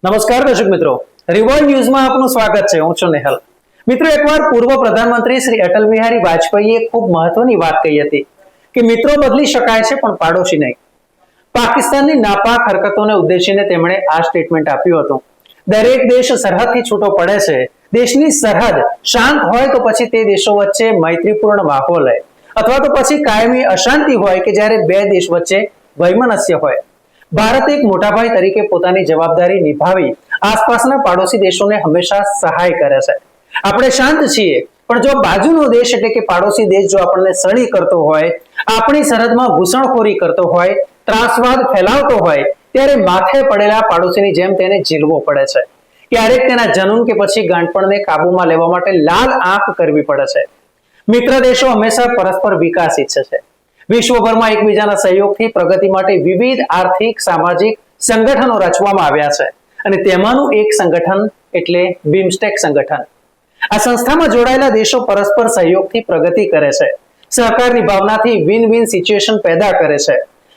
નમસ્કાર દર્શક મિત્રો, રિવોલ્ટ ન્યૂઝમાં આપનું સ્વાગત છે. હું છું નેહલ. મિત્રો, એકવાર પૂર્વ પ્રધાનમંત્રી શ્રી અટલ બિહારી વાજપેયીએ ખૂબ મહત્વની વાત કહી હતી કે મિત્રો બદલી શકાય છે પણ પાડોશી નહીં. પાકિસ્તાનની નાપાક હરકતોને ઉદ્દેશીને તેમણે આ સ્ટેટમેન્ટ આપ્યું હતું. દરેક દેશ સરહદથી છૂટો પડે છે. દેશની સરહદ શાંત હોય તો પછી તે દેશો વચ્ચે મૈત્રીપૂર્ણ માહોલ હોય, અથવા તો પછી કાયમી અશાંતિ હોય કે જ્યારે બે દેશ વચ્ચે વૈમનસ્ય હોય. ભારત એક મોટા ભાઈ તરીકે પોતાની જવાબદારી નિભાવી આસપાસના પાડોશી દેશોને હંમેશા સહાય કરે છે. આપણે શાંત છીએ, પણ જો બાજુનો દેશ એટલે કે પાડોશી દેશ જો આપણને સળી કરતો હોય, આપણી સરહદમાં ઘૂસણખોરી કરતો હોય, ત્રાસવાદ ફેલાવતો હોય, ત્યારે માથે પડેલા પાડોશીની જેમ તેને ઝીલવો પડે છે. ક્યારેક તેના જનૂન કે પછી ગાંઠપણને કાબુમાં લેવા માટે લાલ આંખ કરવી પડે છે. મિત્ર દેશો હંમેશા પરસ્પર વિકાસ ઈચ્છે છે. વિશ્વભરમાં એકબીજાના સહયોગથી પ્રગતિ માટે વિવિધ આર્થિક સામાજિક સંગઠનો રચવામાં આવ્યા છે, અને તેમાંનું એક સંગઠન એટલે બિમસ્ટેક સંગઠન. આ સંસ્થામાં જોડાયેલા દેશો પરસ્પર સહયોગથી પ્રગતિ કરે છે, સહકારની ભાવનાથી વિન વિન સિચ્યુએશન પેદા કરે છે.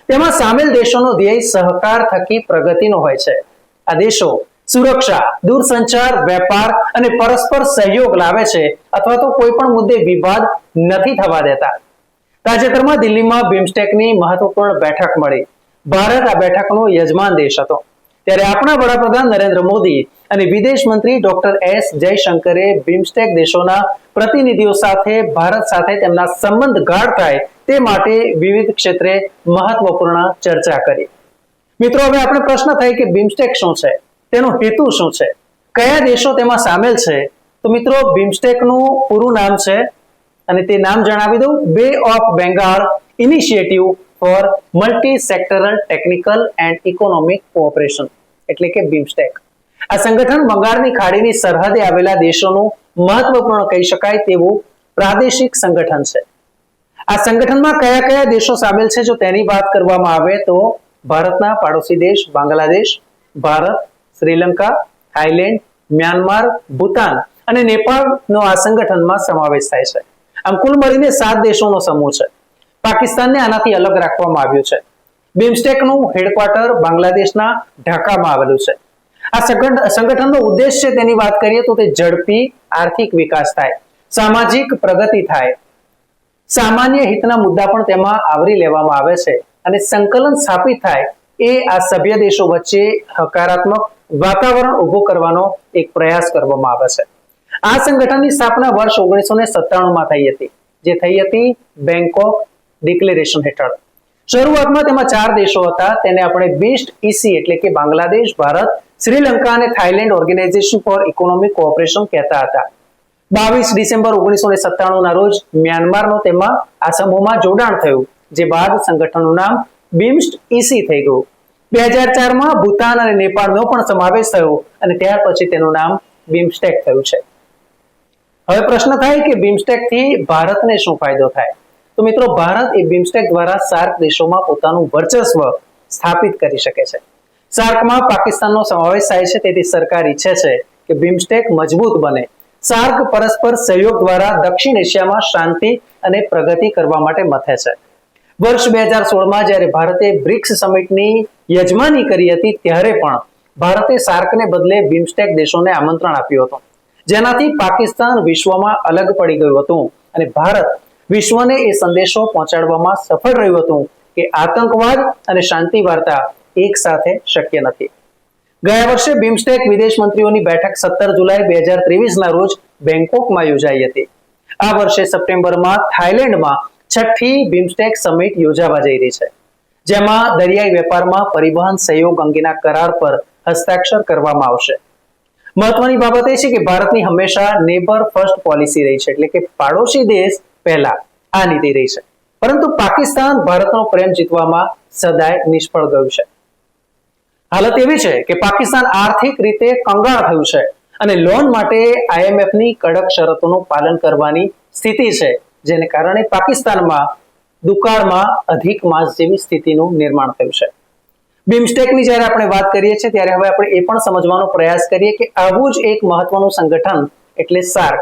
તેમાં સામેલ દેશોનો ધ્યેય સહકાર થકી પ્રગતિનો હોય છે. આ દેશો સુરક્ષા, દૂરસંચાર, વેપાર અને પરસ્પર સહયોગ લાવે છે, અથવા તો કોઈ પણ મુદ્દે વિવાદ નથી થવા દેતા. તાજેતરમાં દિલ્હીમાં બિમસ્ટેકની મહત્વપૂર્ણ બેઠક મળી. ભારત આ બેઠકનો યજમાન દેશ હતો. ત્યારે આપણા વડાપ્રધાન નરેન્દ્ર મોદી અને વિદેશ મંત્રી ડોક્ટર એસ જયશંકરે બિમસ્ટેક દેશોના પ્રતિનિધિઓ સાથે ભારત સાથે તેમના સંબંધ ગાઢ થાય તે માટે વિવિધ ક્ષેત્રે મહત્વપૂર્ણ ચર્ચા કરી. મિત્રો, હવે આપણે પ્રશ્ન થાય કે બિમસ્ટેક શું છે, તેનો હેતુ શું છે, કયા દેશો તેમાં સામેલ છે? તો મિત્રો, બિમસ્ટેકનું પૂરું નામ છે, અને તે નામ જણાવી દઉં, બે of Bengal initiative four multi sectoral technical and economic cooperation, એટલે કે બિમસ્ટેક. આ સંગઠન બંગાળની ખાડીની સરહદે આવેલા દેશોનું મહત્વપૂર્ણ કહી શકાય તેવું પ્રાદેશિક સંગઠન છે. આ સંગઠનમાં કયા કયા દેશો સામેલ છે જો તેની વાત કરવામાં આવે તો ભારતના પાડોશી દેશ બાંગ્લાદેશ, ભારત, શ્રીલંકા, થાઈલેન્ડ, મ્યાનમાર, ભૂતાન અને નેપાળનો આ સંગઠનમાં સમાવેશ થાય છે. આમ કુલ મળીને 7 દેશોનો સમૂહ છે. પાકિસ્તાનને આનાથી અલગ રાખવામાં આવ્યું છે. બિમસ્ટેકનું હેડક્વાર્ટર બાંગ્લાદેશના ઢાકામાં આવેલું છે. આ સંગઠનનો ઉદ્દેશ છે તેની વાત કરીએ તો તે ઝડપી આર્થિક વિકાસ થાય, સામાજિક પ્રગતિ થાય, સામાન્ય હિતના મુદ્દા પણ તેમાં આવરી લેવામાં આવે છે, અને સંકલન સ્થાપિત થાય એ આ સભ્ય દેશો વચ્ચે હકારાત્મક વાતાવરણ ઊભું કરવાનો એક પ્રયાસ કરવામાં આવે છે. આ સંગઠનની સ્થાપના વર્ષ 1997માં થઈ હતી, જે થઈ હતી બેંકોક ડિક્લેરેશન હેઠળ. શરૂઆતમાં તેમાં 4 દેશો હતા. તેને આપણે બીસ્ટ ઇસી એટલે કે બાંગ્લાદેશ, ભારત, શ્રીલંકા અને Thailand organisation for economic cooperation કહેતા હતા. 22 ડિસેમ્બર 1997ના રોજ મ્યાનમારનો તેમાં આ સમૂહમાં જોડાણ થયું, જે બાદ સંગઠનનું નામ બીમ્સ્ટ ઇસી થઈ ગયું. 2004માં ભૂતાન અને નેપાળનો પણ સમાવેશ થયો, અને ત્યાર પછી તેનું નામ બિમસ્ટેક થયું છે. હવે પ્રશ્ન થાય કે બિમસ્ટેક થી ભારતને શું ફાયદો થાય? તો મિત્રો, ભારત એ બિમસ્ટેક દ્વારા સાર્ક દેશોમાં પોતાનું વર્ચસ્વ સ્થાપિત કરી શકે છે. સાર્કમાં પાકિસ્તાનનો સમાવેશ થાય છે, તેથી સરકાર ઈચ્છે છે કે બિમસ્ટેક મજબૂત બને. સાર્ક પરસ્પર સહયોગ દ્વારા દક્ષિણ એશિયામાં શાંતિ અને પ્રગતિ કરવા માટે મથે છે. વર્ષ 2016માં જ્યારે ભારતે બ્રિક્સ સમિટની યજમાની કરી હતી, ત્યારે પણ ભારતે સાર્કને બદલે બિમસ્ટેક દેશોને આમંત્રણ આપ્યું હતું, જેનાથી પાકિસ્તાન વિશ્વમાં અલગ પડી ગયું હતું, અને ભારત વિશ્વને એ સંદેશો પહોંચાડવામાં સફળ રહ્યું હતું કે આતંકવાદ અને શાંતિ વાર્તા એક સાથે શક્ય નથી. ગયા વર્ષે બિમસ્ટેક વિદેશ મંત્રીઓની બેઠક 17 જુલાઈ 2023ના રોજ બેંકોકમાં યોજાઈ હતી. આ વર્ષે સપ્ટેમ્બરમાં થાઈલેન્ડમાં 6ઠ્ઠી બિમસ્ટેક સમિટ યોજાવા જઈ રહી છે, જેમાં દરિયાઈ વેપારમાં પરિવહન સહયોગ અંગેના કરાર પર હસ્તાક્ષર કરવામાં આવશે. મહત્વની બાબત એ છે કે ભારતની હંમેશા નેબર ફર્સ્ટ પોલિસી રહી છે, એટલે કે પાડોશી દેશ પહેલા આ નીતિ રહી છે. પરંતુ પાકિસ્તાન ભારતનો પ્રેમ જીતવામાં સદાય નિષ્ફળ ગયું છે. હાલત એવી છે કે પાકિસ્તાન આર્થિક રીતે કંગાળ થયું છે, અને લોન માટે IMFની કડક શરતોનું પાલન કરવાની સ્થિતિ છે, જેને કારણે પાકિસ્તાનમાં દુકાળમાં અધિક માસ જેવી સ્થિતિનું નિર્માણ થયું છે. બિમસ્ટેકની જ્યારે આપણે વાત કરીએ છીએ, ત્યારે હવે આપણે એ પણ સમજવાનો પ્રયાસ કરીએ કે આવું જ એક મહત્વનું સંગઠન એટલે સાર્ક.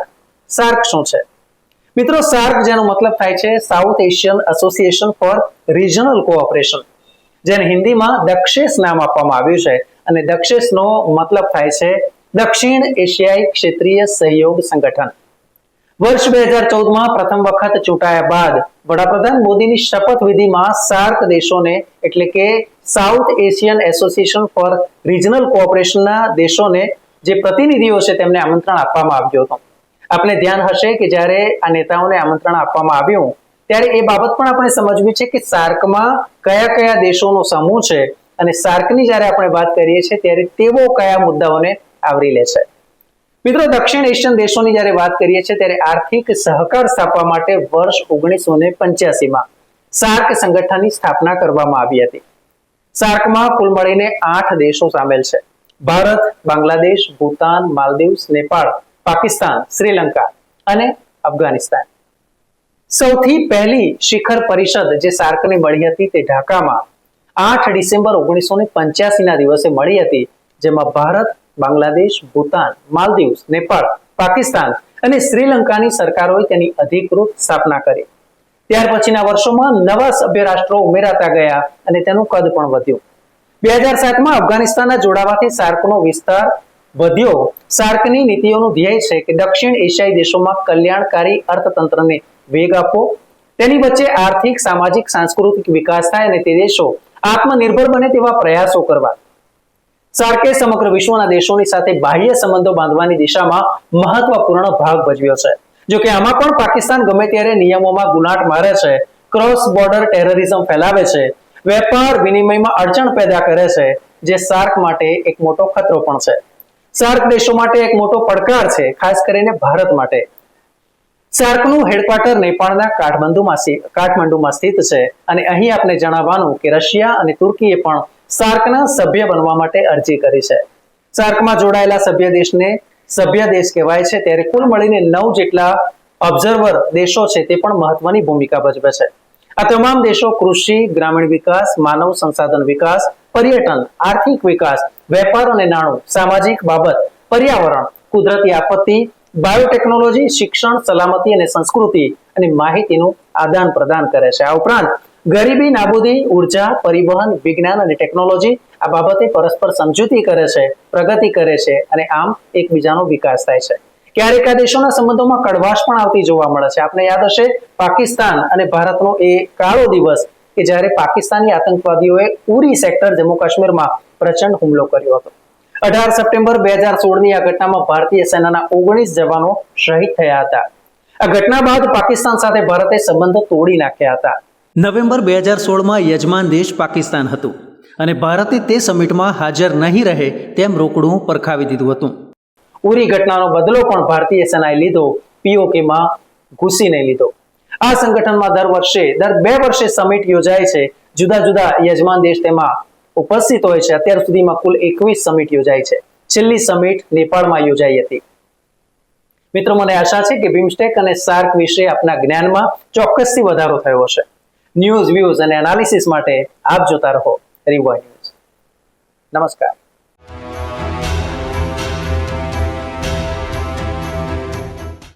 સાર્ક શું છે? મિત્રો, સાર્ક જેનો મતલબ થાય છે south Asian Association for regional cooperation, જેને હિન્દીમાં દક્ષેસ નામ આપવામાં આવ્યું છે. અને દક્ષેસનો મતલબ થાય છે દક્ષિણ એશિયાઈ ક્ષેત્રીય સહયોગ સંગઠન. વર્ષ 2014માં પ્રથમ વખત ચૂંટાયા બાદ વડાપ્રધાન મોદીની શપથવિધિમાં સાર્ક દેશોને એટલે કે South Asian Association for Regional કોઓપરેશનના દેશોને જે પ્રતિનિધિઓ છે તેમને આમંત્રણ આપવામાં આવ્યું હતું. આપણે ધ્યાન હશે કે જ્યારે આ નેતાઓને આમંત્રણ આપવામાં આવ્યું ત્યારે એ બાબત પણ આપણે સમજવી છે કે સાર્કમાં કયા કયા દેશોનો સમૂહ છે અને સાર્કની જ્યારે આપણે વાત કરીએ છીએ ત્યારે તેઓ કયા મુદ્દાઓને આવરી લે છે. મિત્રો, દક્ષિણ એશિયન દેશોની જ્યારે વાત કરીએ છીએ ત્યારે આર્થિક સહકાર સ્થાપવા માટે વર્ષ 1985માં સાર્ક સંગઠનની સ્થાપના કરવામાં આવી હતી. સાર્કમાં કુલ મળીને 8 દેશો સામેલ છે: ભારત, બાંગ્લાદેશ, ભૂતાન, માલદીવ્સ, નેપાળ, પાકિસ્તાન, શ્રીલંકા અને અફઘાનિસ્તાન. સૌથી પહેલી શિખર પરિષદ જે સાર્કની મળી હતી તે ઢાકામાં 8 ડિસેમ્બર 1985ના દિવસે મળી હતી, જેમાં ભારત, બાંગ્લાદેશ, ભૂતાન, માલદીવ્સ, નેપાળ, પાકિસ્તાન અને શ્રીલંકાની સરકારોએ તેની અધિકૃત સ્થાપના કરી. ત્યાર પછીના વર્ષોમાં નવા સભ્ય રાષ્ટ્રો ઉમેરાતા ગયા અને તેનું કદ પણ વધ્યું. 2007માં અફઘાનિસ્તાનના જોડાવાથી સાર્કનો વિસ્તાર વધ્યો. સાર્કની નીતિઓનું ધ્યેય છે કે દક્ષિણ એશિયાઈ દેશોમાં કલ્યાણકારી અર્થતંત્રને વેગ આપવો, તેની વચ્ચે આર્થિક, સામાજિક, સાંસ્કૃતિક વિકાસ થાય અને તે દેશો આત્મનિર્ભર બને તેવા પ્રયાસો કરવા. સાર્કે સમગ્ર વિશ્વના દેશોની સાથે બાહ્ય સંબંધો બાંધવાની દિશામાં મહત્વપૂર્ણ ભાગ ભજવ્યો છે. જો કે આમાં પણ પાકિસ્તાન ગમે ત્યારે નિયમોમાં ગુનાટ મારે છે, ક્રોસ બોર્ડર ટેરરિઝમ ફેલાવે છે, વેપાર વિનિમયમાં અડચણ પેદા કરે છે, જે સાર્ક માટે એક મોટો ખતરો પણ છે. સાર્ક દેશો માટે એક મોટો પડકાર છે, ખાસ કરીને ભારત માટે. સાર્કનું હેડક્વાર્ટર નેપાળના કાઠમંડુમાં સ્થિત છે અને અહીં આપણે જણાવવાનું કે રશિયા અને તુર્કીએ પણ સાર્કના સભ્ય બનવા માટે અરજી કરી છે. સાર્કમાં જોડાયેલા સભ્ય દેશ કહેવાય છે, ત્યારે કુલ મળીને 9 જેટલા ઓબ્ઝર્વર દેશો છે તે પણ મહત્વની ભૂમિકા ભજવે છે. આ તમામ દેશો કૃષિ, ગ્રામીણ વિકાસ, માનવ સંસાધન વિકાસ, પર્યટન, આર્થિક વિકાસ, વેપાર અને નાણું, સામાજિક બાબત, પર્યાવરણ, કુદરતી આપત્તિ, બાયોટેકનોલોજી, શિક્ષણ, સલામતી અને સંસ્કૃતિ અને માહિતીનું આદાન પ્રદાન કરે છે. આ ઉપરાંત ગરીબી નાબૂદી, ઉર્જા, પરિવહન, વિજ્ઞાન અને ટેકનોલોજી આ બાબતે પરસ્પર સમજૂતી કરે છે, પ્રગતિ કરે છે અને આમ એકબીજાનો વિકાસ થાય છે. ક્યારેક આ દેશોના સંબંધોમાં કડવાશ પણ આવતી જોવા મળે છે. આપને યાદ હશે પાકિસ્તાન અને ભારતનો એ કાળો દિવસ કે જ્યારે પાકિસ્તાની આતંકવાદીઓએ ઉરી સેક્ટર જમ્મુ કાશ્મીરમાં પ્રચંડ હુમલો કર્યો હતો. 18 સપ્ટેમ્બર 2016ની આ ઘટનામાં ભારતીય સેનાના 19 જવાનો શહીદ થયા હતા. આ ઘટના બાદ પાકિસ્તાન સાથે ભારતે સંબંધો તોડી નાખ્યા હતા. નવેમ્બર 2016માં યજમાન દેશ પાકિસ્તાન હતું અને ભારતે તે સમિટમાં હાજર નહીં રહે તેમ રોકડું પરખાવી દીધું હતું. ઉરી ઘટનાનો બદલો પણ ભારતીય સેનાએ લીધો, પીઓકેમાં ઘૂસીને લીધો. આ સંગઠનમાં દર 2 વર્ષે સમિટ યોજાય છે. જુદા જુદા યજમાન દેશ તેમાં ઉપસ્થિત હોય છે. અત્યાર સુધીમાં કુલ 21 સમિટ યોજાય છે. છેલ્લી સમિટ નેપાળમાં યોજાઈ હતી. મિત્રો, મને આશા છે કે બિમસ્ટેક અને સાર્ક વિશે આપના જ્ઞાનમાં ચોક્કસથી વધારો થયો હશે. ન્યૂઝ, વ્યૂઝ અને એનાલિસિસ માટે આપ જોતા રહો રિવોય ન્યૂઝ. નમસ્કાર.